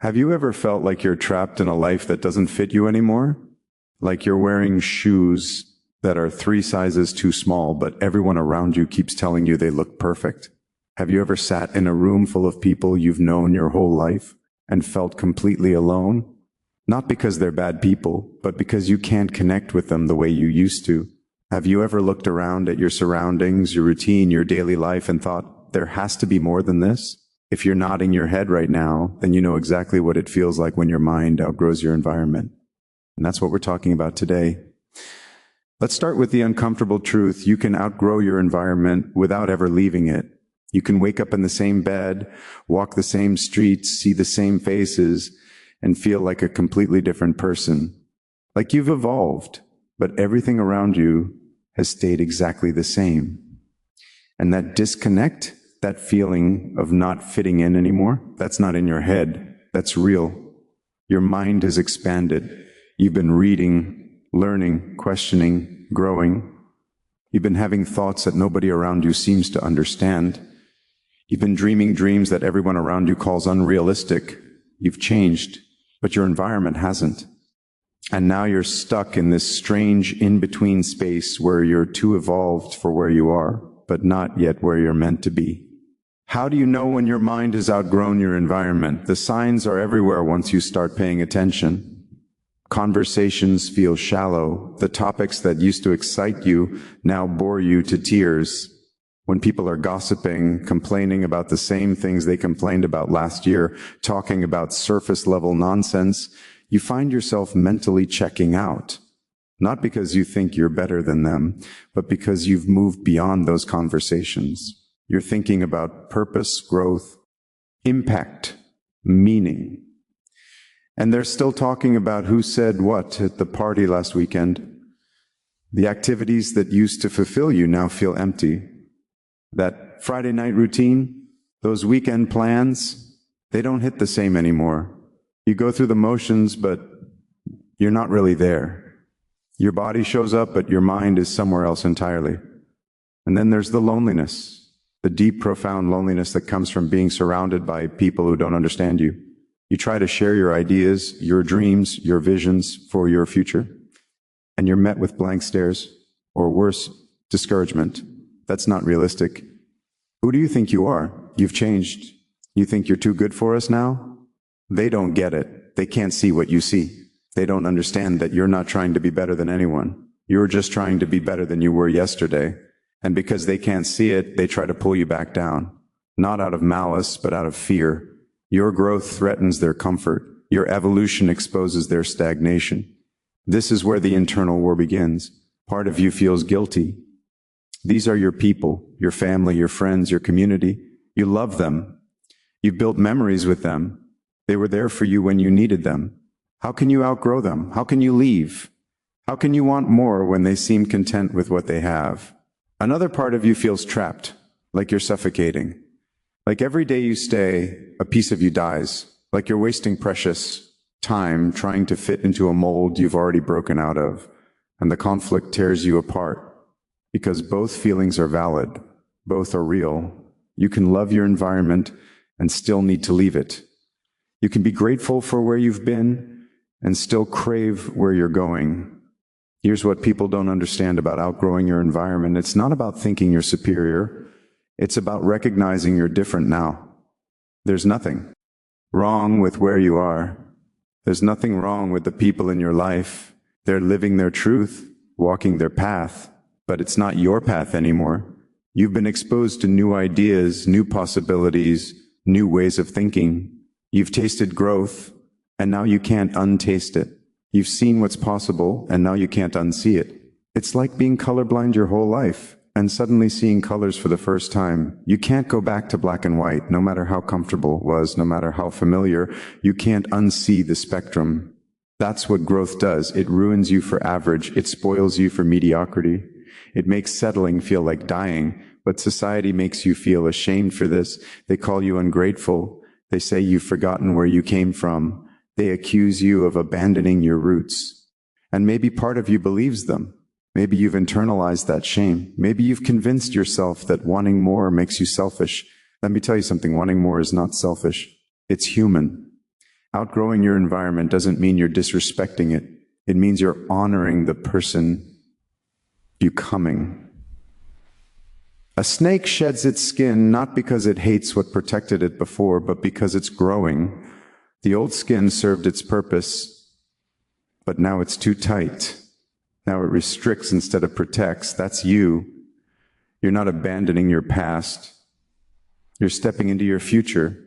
Have you ever felt like you're trapped in a life that doesn't fit you anymore? Like you're wearing shoes that are 3 sizes too small, but everyone around you keeps telling you they look perfect? Have you ever sat in a room full of people you've known your whole life and felt completely alone? Not because they're bad people, but because you can't connect with them the way you used to. Have you ever looked around at your surroundings, your routine, your daily life, and thought, there has to be more than this? If you're nodding your head right now, then you know exactly what it feels like when your mind outgrows your environment. And that's what we're talking about today. Let's start with the uncomfortable truth. You can outgrow your environment without ever leaving it. You can wake up in the same bed, walk the same streets, see the same faces, and feel like a completely different person. Like you've evolved, but everything around you has stayed exactly the same. And that disconnect, that feeling of not fitting in anymore, that's not in your head, that's real. Your mind has expanded. You've been reading, learning, questioning, growing. You've been having thoughts that nobody around you seems to understand. You've been dreaming dreams that everyone around you calls unrealistic. You've changed, but your environment hasn't. And now you're stuck in this strange in-between space where you're too evolved for where you are, but not yet where you're meant to be. How do you know when your mind has outgrown your environment? The signs are everywhere once you start paying attention. Conversations feel shallow. The topics that used to excite you now bore you to tears. When people are gossiping, complaining about the same things they complained about last year, talking about surface-level nonsense, you find yourself mentally checking out. Not because you think you're better than them, but because you've moved beyond those conversations. You're thinking about purpose, growth, impact, meaning. And they're still talking about who said what at the party last weekend. The activities that used to fulfill you now feel empty. That Friday night routine, those weekend plans, they don't hit the same anymore. You go through the motions, but you're not really there. Your body shows up, but your mind is somewhere else entirely. And then there's the loneliness. The deep, profound loneliness that comes from being surrounded by people who don't understand you. You try to share your ideas, your dreams, your visions for your future, and you're met with blank stares, or worse, discouragement. That's not realistic. Who do you think you are? You've changed. You think you're too good for us now? They don't get it. They can't see what you see. They don't understand that you're not trying to be better than anyone. You're just trying to be better than you were yesterday. And because they can't see it, they try to pull you back down. Not out of malice, but out of fear. Your growth threatens their comfort. Your evolution exposes their stagnation. This is where the internal war begins. Part of you feels guilty. These are your people, your family, your friends, your community. You love them. You've built memories with them. They were there for you when you needed them. How can you outgrow them? How can you leave? How can you want more when they seem content with what they have? Another part of you feels trapped, like you're suffocating. Like every day you stay, a piece of you dies. Like you're wasting precious time trying to fit into a mold you've already broken out of. And the conflict tears you apart. Because both feelings are valid. Both are real. You can love your environment and still need to leave it. You can be grateful for where you've been and still crave where you're going. Here's what people don't understand about outgrowing your environment. It's not about thinking you're superior. It's about recognizing you're different now. There's nothing wrong with where you are. There's nothing wrong with the people in your life. They're living their truth, walking their path, but it's not your path anymore. You've been exposed to new ideas, new possibilities, new ways of thinking. You've tasted growth, and now you can't untaste it. You've seen what's possible, and now you can't unsee it. It's like being colorblind your whole life, and suddenly seeing colors for the first time. You can't go back to black and white, no matter how comfortable it was, no matter how familiar. You can't unsee the spectrum. That's what growth does. It ruins you for average. It spoils you for mediocrity. It makes settling feel like dying, but society makes you feel ashamed for this. They call you ungrateful. They say you've forgotten where you came from. They accuse you of abandoning your roots. And maybe part of you believes them. Maybe you've internalized that shame. Maybe you've convinced yourself that wanting more makes you selfish. Let me tell you something, wanting more is not selfish. It's human. Outgrowing your environment doesn't mean you're disrespecting it. It means you're honoring the person becoming. A snake sheds its skin not because it hates what protected it before, but because it's growing. The old skin served its purpose, but now it's too tight. Now it restricts instead of protects. That's you. You're not abandoning your past. You're stepping into your future.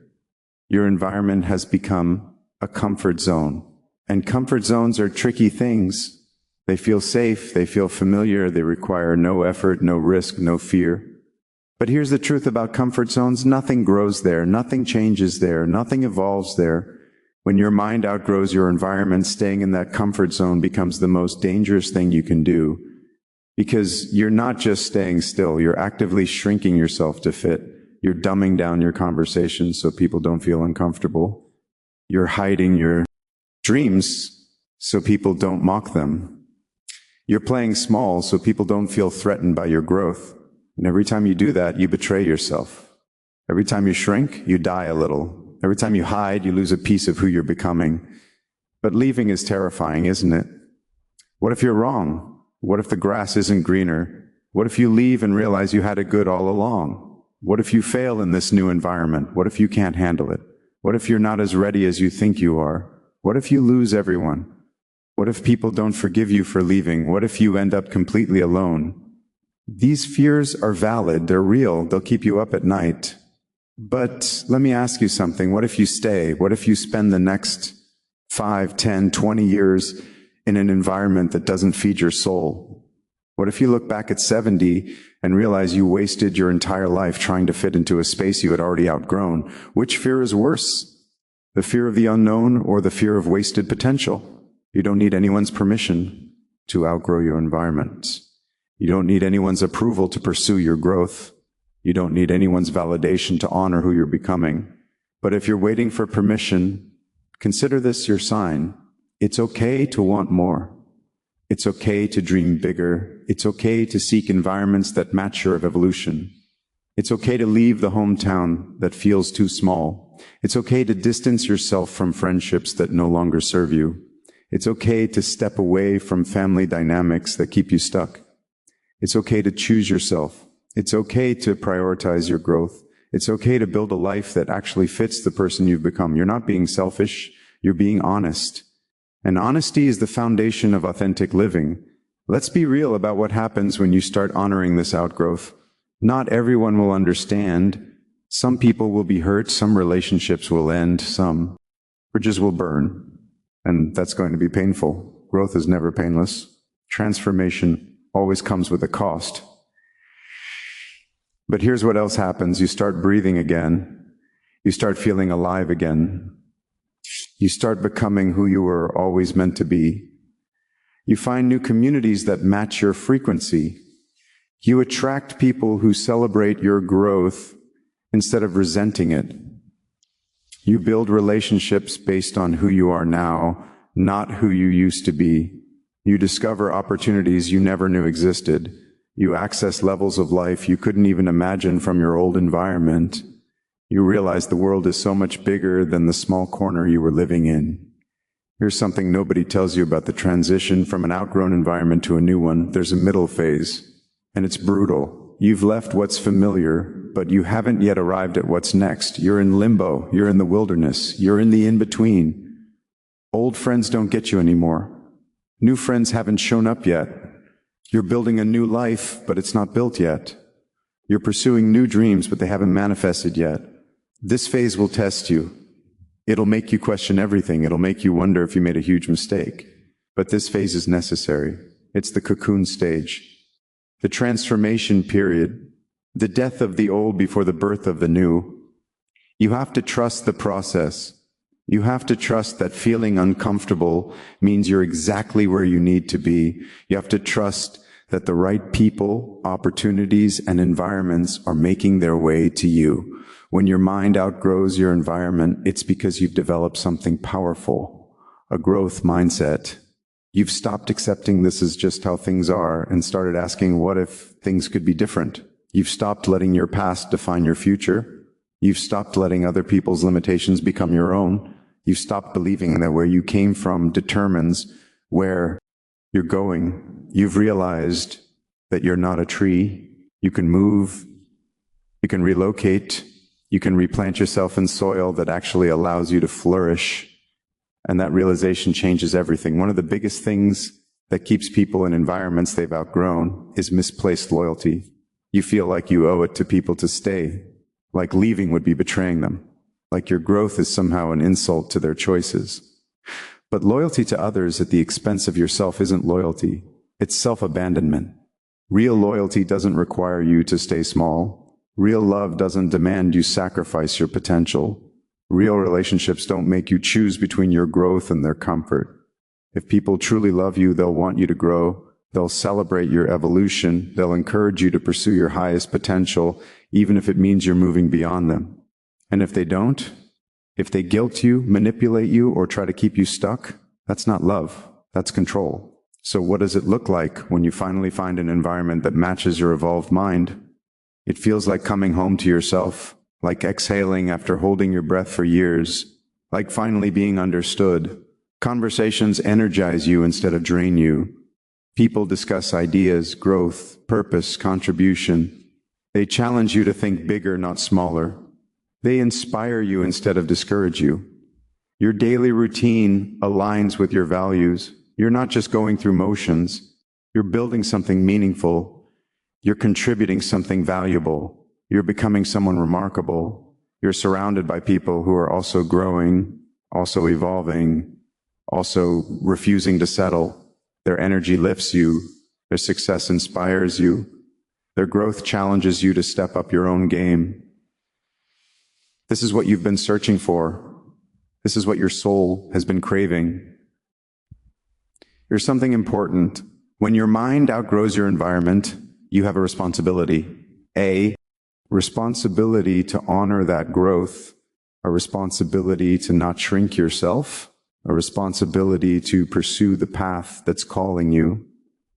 Your environment has become a comfort zone. And comfort zones are tricky things. They feel safe, they feel familiar, they require no effort, no risk, no fear. But here's the truth about comfort zones. Nothing grows there, nothing changes there, nothing evolves there. When your mind outgrows your environment, staying in that comfort zone becomes the most dangerous thing you can do. Because you're not just staying still, you're actively shrinking yourself to fit. You're dumbing down your conversations so people don't feel uncomfortable. You're hiding your dreams so people don't mock them. You're playing small so people don't feel threatened by your growth. And every time you do that, you betray yourself. Every time you shrink, you die a little. Every time you hide, you lose a piece of who you're becoming. But leaving is terrifying, isn't it? What if you're wrong? What if the grass isn't greener? What if you leave and realize you had it good all along? What if you fail in this new environment? What if you can't handle it? What if you're not as ready as you think you are? What if you lose everyone? What if people don't forgive you for leaving? What if you end up completely alone? These fears are valid, they're real, they'll keep you up at night. But let me ask you something. What if you stay? What if you spend the next 5, 10, 20 years in an environment that doesn't feed your soul? What if you look back at 70 and realize you wasted your entire life trying to fit into a space you had already outgrown? Which fear is worse? The fear of the unknown or the fear of wasted potential? You don't need anyone's permission to outgrow your environment. You don't need anyone's approval to pursue your growth. You don't need anyone's validation to honor who you're becoming. But if you're waiting for permission, consider this your sign. It's okay to want more. It's okay to dream bigger. It's okay to seek environments that match your evolution. It's okay to leave the hometown that feels too small. It's okay to distance yourself from friendships that no longer serve you. It's okay to step away from family dynamics that keep you stuck. It's okay to choose yourself. It's okay to prioritize your growth. It's okay to build a life that actually fits the person you've become. You're not being selfish, you're being honest. And honesty is the foundation of authentic living. Let's be real about what happens when you start honoring this outgrowth. Not everyone will understand. Some people will be hurt, some relationships will end, some bridges will burn. And that's going to be painful. Growth is never painless. Transformation always comes with a cost. But here's what else happens. You start breathing again. You start feeling alive again. You start becoming who you were always meant to be. You find new communities that match your frequency. You attract people who celebrate your growth instead of resenting it. You build relationships based on who you are now, not who you used to be. You discover opportunities you never knew existed. You access levels of life you couldn't even imagine from your old environment. You realize the world is so much bigger than the small corner you were living in. Here's something nobody tells you about the transition from an outgrown environment to a new one. There's a middle phase, and it's brutal. You've left what's familiar, but you haven't yet arrived at what's next. You're in limbo. You're in the wilderness. You're in the in-between. Old friends don't get you anymore. New friends haven't shown up yet. You're building a new life, but it's not built yet. You're pursuing new dreams, but they haven't manifested yet. This phase will test you. It'll make you question everything. It'll make you wonder if you made a huge mistake. But this phase is necessary. It's the cocoon stage, the transformation period, the death of the old before the birth of the new. You have to trust the process. You have to trust that feeling uncomfortable means you're exactly where you need to be. You have to trust that the right people, opportunities, and environments are making their way to you. When your mind outgrows your environment, it's because you've developed something powerful, a growth mindset. You've stopped accepting this is just how things are and started asking, what if things could be different? You've stopped letting your past define your future. You've stopped letting other people's limitations become your own. You've stopped believing that where you came from determines where you're going. You've realized that you're not a tree. You can move, you can relocate, you can replant yourself in soil that actually allows you to flourish. And that realization changes everything. One of the biggest things that keeps people in environments they've outgrown is misplaced loyalty. You feel like you owe it to people to stay, like leaving would be betraying them, like your growth is somehow an insult to their choices. But loyalty to others at the expense of yourself isn't loyalty, it's self-abandonment. Real loyalty doesn't require you to stay small. Real love doesn't demand you sacrifice your potential. Real relationships don't make you choose between your growth and their comfort. If people truly love you, they'll want you to grow. They'll celebrate your evolution. They'll encourage you to pursue your highest potential, even if it means you're moving beyond them. And if they don't, if they guilt you, manipulate you, or try to keep you stuck, that's not love. That's control. So what does it look like when you finally find an environment that matches your evolved mind? It feels like coming home to yourself, like exhaling after holding your breath for years, like finally being understood. Conversations energize you instead of drain you. People discuss ideas, growth, purpose, contribution. They challenge you to think bigger, not smaller. They inspire you instead of discourage you. Your daily routine aligns with your values. You're not just going through motions. You're building something meaningful. You're contributing something valuable. You're becoming someone remarkable. You're surrounded by people who are also growing, also evolving, also refusing to settle. Their energy lifts you. Their success inspires you. Their growth challenges you to step up your own game. This is what you've been searching for. This is what your soul has been craving. Here's something important. When your mind outgrows your environment, you have a responsibility. A responsibility to honor that growth, a responsibility to not shrink yourself, a responsibility to pursue the path that's calling you.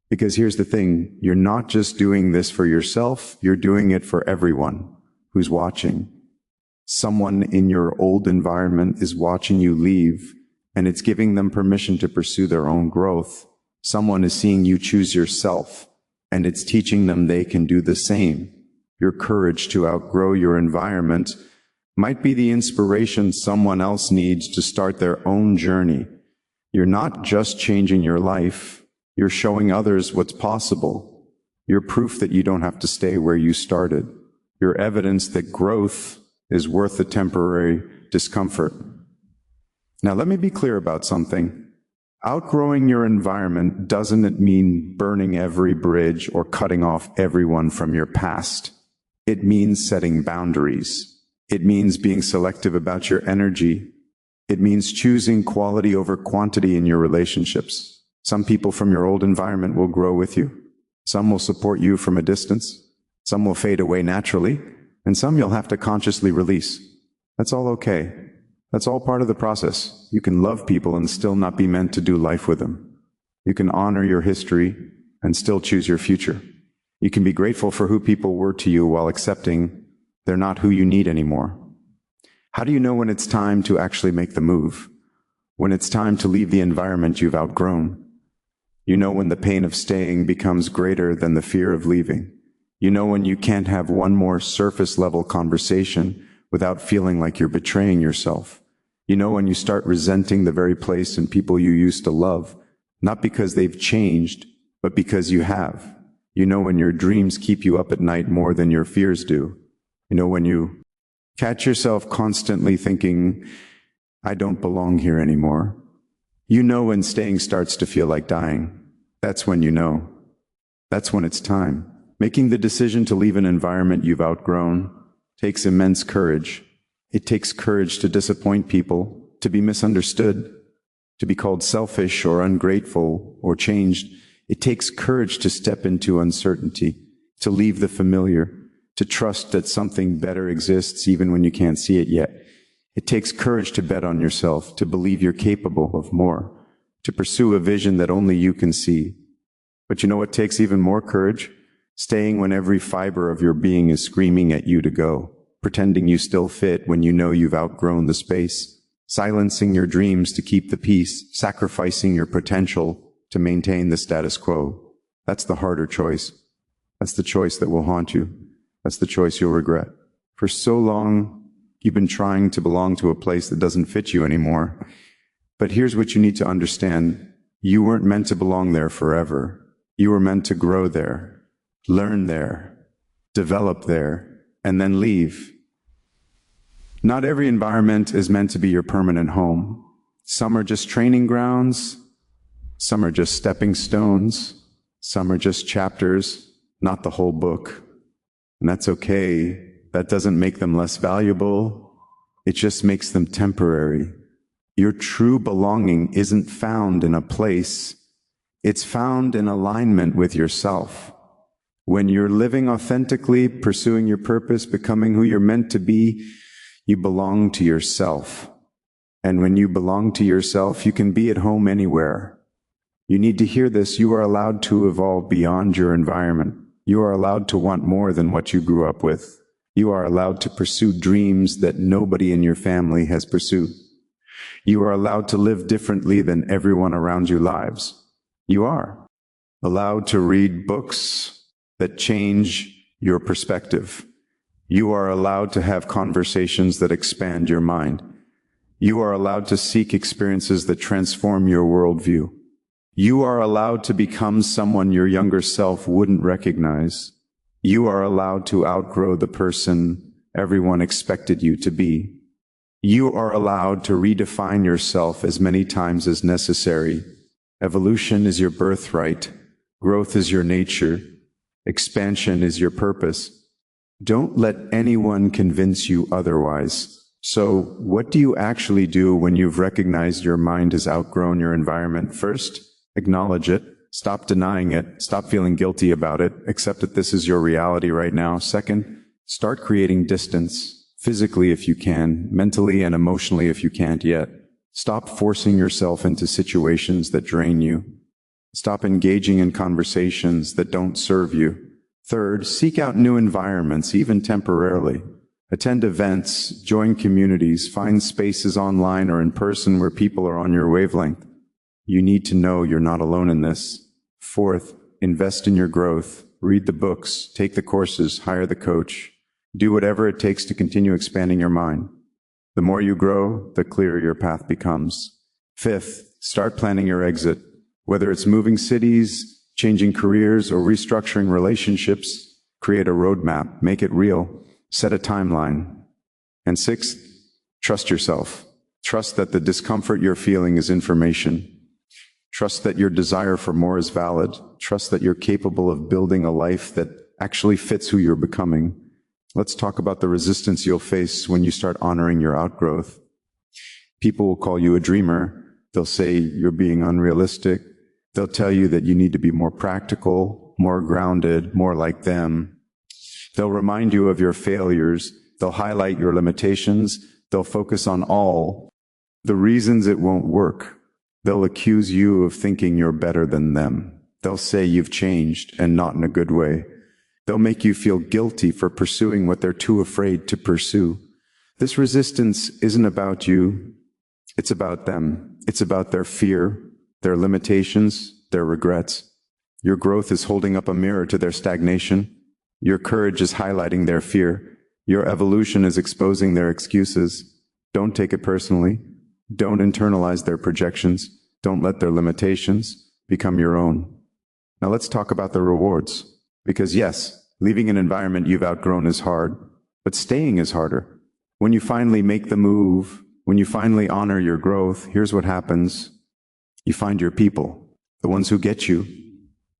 Because here's the thing, you're not just doing this for yourself, you're doing it for everyone who's watching. Someone in your old environment is watching you leave, and it's giving them permission to pursue their own growth. Someone is seeing you choose yourself, and it's teaching them they can do the same. Your courage to outgrow your environment might be the inspiration someone else needs to start their own journey. You're not just changing your life, you're showing others what's possible. You're proof that you don't have to stay where you started. You're evidence that growth is worth the temporary discomfort. Now, let me be clear about something. Outgrowing your environment doesn't mean burning every bridge or cutting off everyone from your past. It means setting boundaries. It means being selective about your energy. It means choosing quality over quantity in your relationships. Some people from your old environment will grow with you. Some will support you from a distance. Some will fade away naturally. And some you'll have to consciously release. That's all okay. That's all part of the process. You can love people and still not be meant to do life with them. You can honor your history and still choose your future. You can be grateful for who people were to you while accepting they're not who you need anymore. How do you know when it's time to actually make the move? When it's time to leave the environment you've outgrown? You know when the pain of staying becomes greater than the fear of leaving. You know when you can't have one more surface-level conversation without feeling like you're betraying yourself. You know when you start resenting the very place and people you used to love, not because they've changed, but because you have. You know when your dreams keep you up at night more than your fears do. You know when you catch yourself constantly thinking, I don't belong here anymore. You know when staying starts to feel like dying. That's when you know. That's when it's time. Making the decision to leave an environment you've outgrown takes immense courage. It takes courage to disappoint people, to be misunderstood, to be called selfish or ungrateful or changed. It takes courage to step into uncertainty, to leave the familiar, to trust that something better exists even when you can't see it yet. It takes courage to bet on yourself, to believe you're capable of more, to pursue a vision that only you can see. But you know what takes even more courage? Staying when every fiber of your being is screaming at you to go, pretending you still fit when you know you've outgrown the space. silencing your dreams to keep the peace, sacrificing your potential to maintain the status quo. That's the harder choice. That's the choice that will haunt you. That's the choice you'll regret. For so long, you've been trying to belong to a place that doesn't fit you anymore. But here's what you need to understand. You weren't meant to belong there forever. You were meant to grow there, learn there, develop there, and then leave. Not every environment is meant to be your permanent home. Some are just training grounds. Some are just stepping stones. Some are just chapters, not the whole book. And that's okay. That doesn't make them less valuable. It just makes them temporary. Your true belonging isn't found in a place. It's found in alignment with yourself. When you're living authentically, pursuing your purpose, becoming who you're meant to be, you belong to yourself. And when you belong to yourself, you can be at home anywhere. You need to hear this. You are allowed to evolve beyond your environment. You are allowed to want more than what you grew up with. You are allowed to pursue dreams that nobody in your family has pursued. You are allowed to live differently than everyone around you lives. You are allowed to read books that change your perspective. You are allowed to have conversations that expand your mind. You are allowed to seek experiences that transform your worldview. You are allowed to become someone your younger self wouldn't recognize. You are allowed to outgrow the person everyone expected you to be. You are allowed to redefine yourself as many times as necessary. Evolution is your birthright. Growth is your nature. Expansion is your purpose. Don't let anyone convince you otherwise. So, what do you actually do when you've recognized your mind has outgrown your environment? First, acknowledge it. Stop denying it. Stop feeling guilty about it. Accept that this is your reality right now. Second, start creating distance, physically if you can, mentally and emotionally if you can't yet. Stop forcing yourself into situations that drain you. Stop engaging in conversations that don't serve you. Third, seek out new environments, even temporarily. Attend events, join communities, find spaces online or in person where people are on your wavelength. You need to know you're not alone in this. Fourth, invest in your growth. Read the books, take the courses, hire the coach. Do whatever it takes to continue expanding your mind. The more you grow, the clearer your path becomes. Fifth, start planning your exit. Whether it's moving cities, changing careers, or restructuring relationships, create a roadmap, make it real, set a timeline. And sixth, trust yourself. Trust that the discomfort you're feeling is information. Trust that your desire for more is valid. Trust that you're capable of building a life that actually fits who you're becoming. Let's talk about the resistance you'll face when you start honoring your outgrowth. People will call you a dreamer. They'll say you're being unrealistic. They'll tell you that you need to be more practical, more grounded, more like them. They'll remind you of your failures. They'll highlight your limitations. They'll focus on all the reasons it won't work. They'll accuse you of thinking you're better than them. They'll say you've changed and not in a good way. They'll make you feel guilty for pursuing what they're too afraid to pursue. This resistance isn't about you. It's about them. It's about their fear, their limitations, their regrets. Your growth is holding up a mirror to their stagnation. Your courage is highlighting their fear. Your evolution is exposing their excuses. Don't take it personally. Don't internalize their projections. Don't let their limitations become your own. Now let's talk about the rewards. Because yes, leaving an environment you've outgrown is hard, but staying is harder. When you finally make the move, when you finally honor your growth, here's what happens. You find your people, the ones who get you,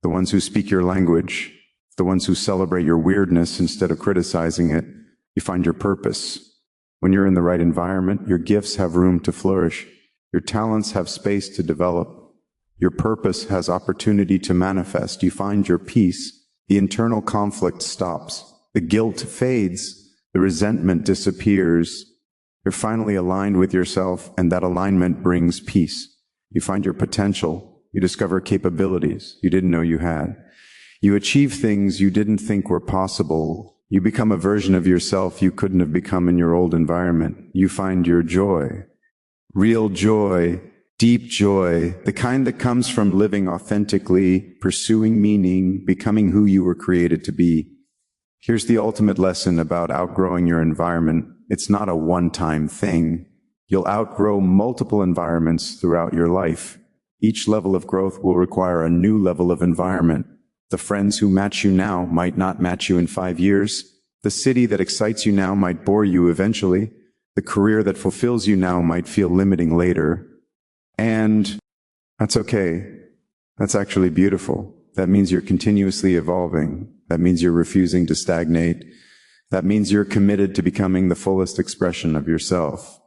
the ones who speak your language, the ones who celebrate your weirdness instead of criticizing it. You find your purpose. When you're in the right environment, your gifts have room to flourish. Your talents have space to develop. Your purpose has opportunity to manifest. You find your peace. The internal conflict stops. The guilt fades. The resentment disappears. You're finally aligned with yourself, and that alignment brings peace. You find your potential. You discover capabilities you didn't know you had. You achieve things you didn't think were possible. You become a version of yourself you couldn't have become in your old environment. You find your joy. Real joy, deep joy, the kind that comes from living authentically, pursuing meaning, becoming who you were created to be. Here's the ultimate lesson about outgrowing your environment. It's not a one-time thing. You'll outgrow multiple environments throughout your life. Each level of growth will require a new level of environment. The friends who match you now might not match you in 5 years. The city that excites you now might bore you eventually. The career that fulfills you now might feel limiting later. And that's okay. That's actually beautiful. That means you're continuously evolving. That means you're refusing to stagnate. That means you're committed to becoming the fullest expression of yourself.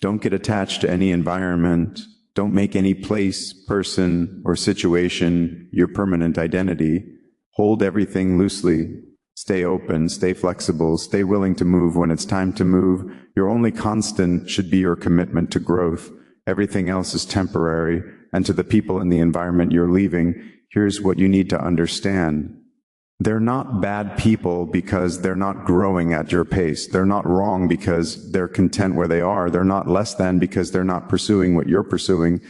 Don't get attached to any environment. Don't make any place, person, or situation your permanent identity. Hold everything loosely. Stay open, stay flexible, stay willing to move when it's time to move. Your only constant should be your commitment to growth. Everything else is temporary. And to the people in the environment you're leaving, here's what you need to understand. They're not bad people because they're not growing at your pace. They're not wrong because they're content where they are. They're not less than because they're not pursuing what you're pursuing.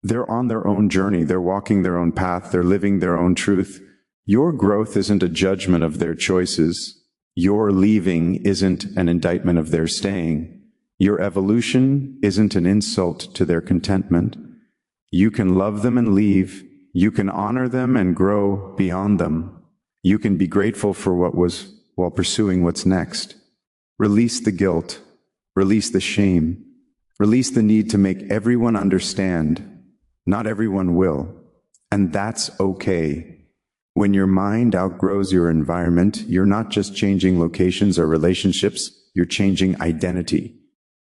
They're on their own journey. They're walking their own path. They're living their own truth. Your growth isn't a judgment of their choices. Your leaving isn't an indictment of their staying. Your evolution isn't an insult to their contentment. You can love them and leave. You can honor them and grow beyond them. You can be grateful for what was while pursuing what's next. Release the guilt. Release the shame. Release the need to make everyone understand. Not everyone will. And that's okay. When your mind outgrows your environment, you're not just changing locations or relationships, you're changing identity.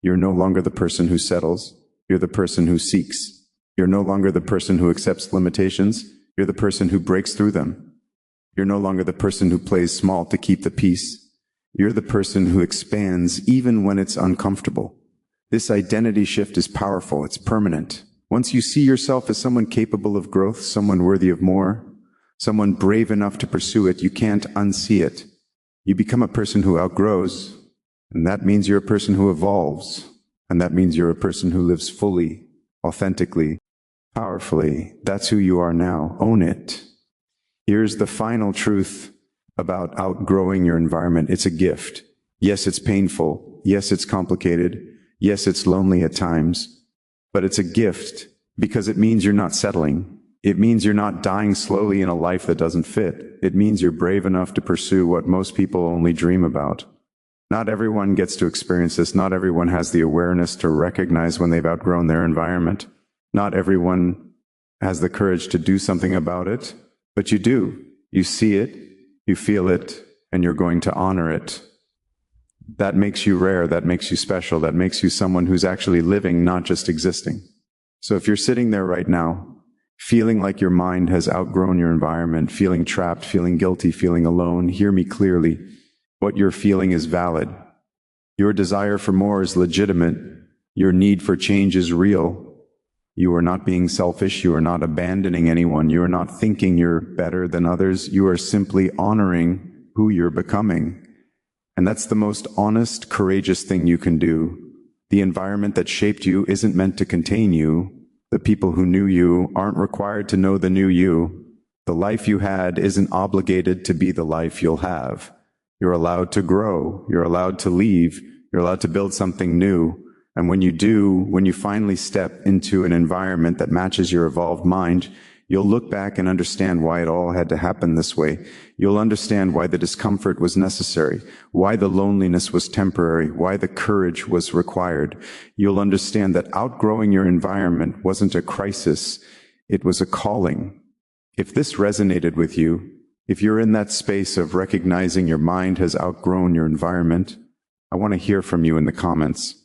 You're no longer the person who settles. You're the person who seeks. You're no longer the person who accepts limitations. You're the person who breaks through them. You're no longer the person who plays small to keep the peace. You're the person who expands even when it's uncomfortable. This identity shift is powerful. It's permanent. Once you see yourself as someone capable of growth, someone worthy of more, someone brave enough to pursue it, you can't unsee it. You become a person who outgrows, and that means you're a person who evolves, and that means you're a person who lives fully, authentically, powerfully. That's who you are now. Own it. Here's the final truth about outgrowing your environment. It's a gift. Yes, it's painful. Yes, it's complicated. Yes, it's lonely at times. But it's a gift because it means you're not settling. It means you're not dying slowly in a life that doesn't fit. It means you're brave enough to pursue what most people only dream about. Not everyone gets to experience this. Not everyone has the awareness to recognize when they've outgrown their environment. Not everyone has the courage to do something about it. But you do. You see it, you feel it, and you're going to honor it. That makes you rare, that makes you special, that makes you someone who's actually living, not just existing. So if you're sitting there right now, feeling like your mind has outgrown your environment, feeling trapped, feeling guilty, feeling alone, hear me clearly. What you're feeling is valid. Your desire for more is legitimate. Your need for change is real. You are not being selfish. You are not abandoning anyone. You are not thinking you're better than others. You are simply honoring who you're becoming. And that's the most honest, courageous thing you can do. The environment that shaped you isn't meant to contain you. The people who knew you aren't required to know the new you. The life you had isn't obligated to be the life you'll have. You're allowed to grow. You're allowed to leave. You're allowed to build something new. And when you do, when you finally step into an environment that matches your evolved mind, you'll look back and understand why it all had to happen this way. You'll understand why the discomfort was necessary, why the loneliness was temporary, why the courage was required. You'll understand that outgrowing your environment wasn't a crisis, it was a calling. If this resonated with you, if you're in that space of recognizing your mind has outgrown your environment, I want to hear from you in the comments.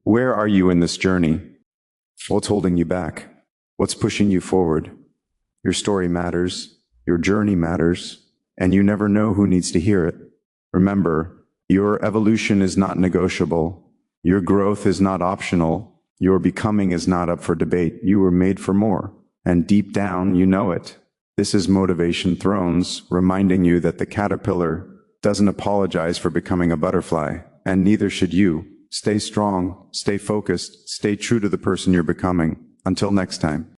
Where are you in this journey? What's holding you back? What's pushing you forward? Your story matters, your journey matters, and you never know who needs to hear it. Remember, your evolution is not negotiable. Your growth is not optional. Your becoming is not up for debate. You were made for more, and deep down, you know it. This is Motivation Thrones, reminding you that the caterpillar doesn't apologize for becoming a butterfly, and neither should you. Stay strong, stay focused, stay true to the person you're becoming. Until next time.